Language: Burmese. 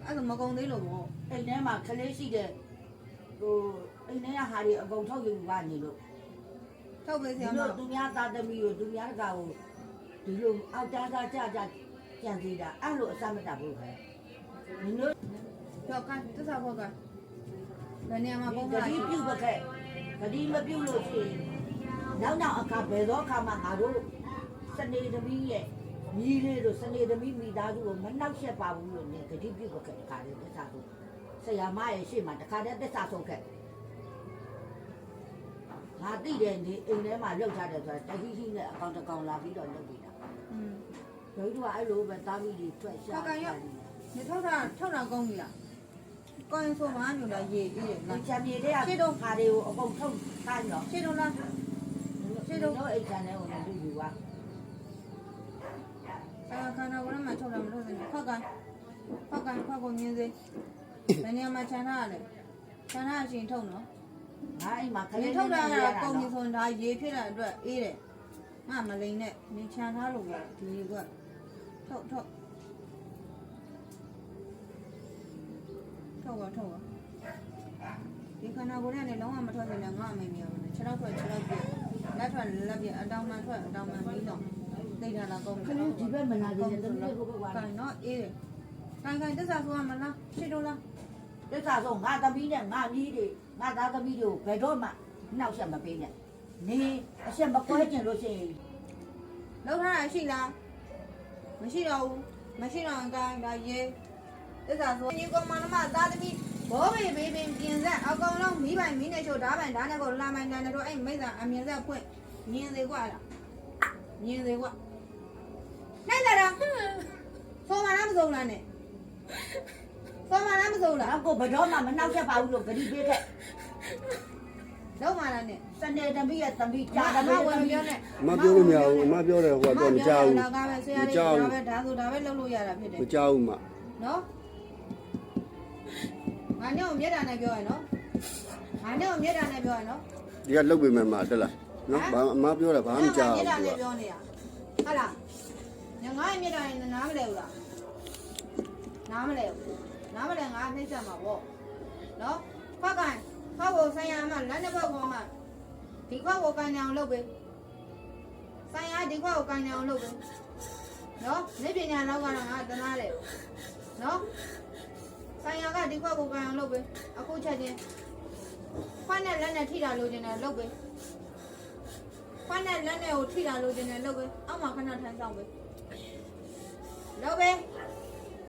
အဲ့ဒါမကုန်သေးလို့ပေါ့ အိမ်ထဲမှာကလေးရှိတဲ့ဟိုအိမ်ထဲကဟာတွေအကုန်ထုတ်ယူကနေလို့ ထုတ်ပေးဆ ဒီ ရာမ လိုသူများသားသမီးကိုသူများကကိုဒီလိုအောက်တန်းသားကြကြံသေးတာအဲ့လိုအစမတတ်ဘူးပဲနင်တို့ ပြောကန်တစ္ဆာဘောကဘယ်နေရာမှာပုံ ဂ လာ တိပြုတ်ပါခဲ့ဂတိမပြုတ်လို့ရှိရင်နောက်အခါဘယ်တော့အခါမှငါတို့စနေသမီးရဲ့မိလေးတို့စနေသမီးမိသားစုကိုမနှောက်ယှက်ပါဘူးလို့နင်ဂတိပြုတ်ပါခဲ့တခါလေးတစ္ဆာဆုံးဆရာမရဲ့ရှေ့မှာတခါတည်းတစ္ဆာဆုံးခဲ့ငါသိတယ်ဒီအိမ်ထဲမှာလောက်ထားတယ်ဆိုတာတတိရှိနဲ့အကောင်တကောင်လာပြီးတော့လုပ်နေတာ อืม တို့ကအဲ့လိုပဲတားပြီးထွက်ရှာ နေထောက်တာကောင်းပြီလားကောင်းရင်ဆိုမှညိုလာရေးအေးတယ် ဒီ လား ချမ်းမြေတဲ့ရှေ့တော့ခါတွေကိုအကုန်ထုတ်ခိုင်းတော့ ရှင်းတော့လား ရှေ့တော့အိမ်ချမ်းတဲ့ကိုလည်းလူယူပါ ခန္ဓာကိုယ်မှာထုတ်တာမထုတ်စင်ဖောက်ကုန်မြင်းစေးဘယ်နေရာမှာခြံထားရလဲခြံထားအရှင်ထုတ်နော် ငါအိမ်မှာခ နေ လေး ထုတ်တာ ရ ကတော့ တာ ကုန်ပြီ နော် ဆိုရင်ဒါရေးဖြစ်တာအတွက်အေးတယ်ငါမလိန်နဲ့နေခြံထားလို့ပဲဒီရေကထုတ်ပါဒီခန္ဓာကိုယ်နဲ့လုံးဝမထွက်စင်နဲ့ငါအမေမြေအောင်ခြေထောက်ထွက်ပြလက်ထွက်လက်ပြအတောင်မှထွက်အတောင်မှပြီးတော့သိတာလားကုန် ခလေးဒီဘက်မလာသေးတဲ့တမီးကိုပဲဝါ ကန်နော်အေးတယ်ကန်တစ္ဆာဆိုရမလားရှင်းတော့လား တစ္ဆာဆုံးငါသမီးနဲ့ငါကြီးတွေငါသားသမီးတွေကိုဘယ်တော့မှနှောက်ရှက်မပေးနဲ့နေအရှက်မကွဲကျင်လို့ရှိရင် လောက်ထားတာရှိလားမရှိတော့ဘူးမရှိတော့အကန်ဒါရေးတစ္ဆာဆိုညီကောင်မနမသားသမီးဘောဘေးဘေးပင်ပြင်ဆက်အကောင်လုံးမိပိုင်မိနေချို့ဓာပိုင်ဓာနဲ့ကိုလာမိုင်တန်တို့အဲ့မိစ္ဆာအမြင်ဆက်ဖွင့်ညင်သေးกว่าလားညင်သေးกว่าနိုင်လာတာဆိုမလားမစုံလားနဲ့ဆိုမလားမစုံလား ကိုဘယ်တော့မှမနှောက်ရှက်ပါဘူးလို့ဂတိပေးခဲ့ လောက်မှလားနဲ့ စနေသမီးရဲ့သမီးကြာ ဒါ တယ် မှ လို့ ဝင် သမီး ပြောနဲ့ အမပြောလို့မရဘူးအမပြောတယ်ဟိုကတော့မကြောက်ဘူး ဒါကပဲဆရာလေးဒါပဲဒါဆိုဒါပဲလုပ်လို့ရတာဖြစ်တယ် မကြောက်ဘူးမ နော်ငါညောင်မြက်တာနဲ့ပြောရနော်ငါညောင်မြက်တာနဲ့ပြောရနော် ဒီကလုတ်ပေးမယ်မတက်လားနော်ဘာအမပြောတာဘာမှမကြောက် မြက်တာ ဘူး နဲ့ပြောနေတာဟုတ်လားညငါ့မြက်တာနဲ့နားမလဲဘူးလားနားမလဲဘူးနားမလဲငါနှိမ့်ဆက်မှာပေါ့နော်ဖက်ကန်ဖောက်ကိုဆိုင်ရမှာလက်နှစ်ဖက်ပေါ်မှာဒီခွက်ကိုကန်အောင်လုပ်ပေးဆိုင်ရဒီခွက်ကိုကန်အောင်လုပ်ပေးနော်နေပညာတော့ကတော့ငါတနာလေနော်ဆိုင်ရကဒီခွက်ကိုကန်အောင်လုပ်ပေးအခုချက်ချင်းခွက်နဲ့လက်နဲ့ထိတာလိုချင်တယ်လုပ်ပေးခွက်နဲ့လက်နဲ့ကိုထိတာလိုချင်တယ်လုပ်ပေးအောက်မှာခဏထမ်းဆောင်ပေးလုပ်ပေး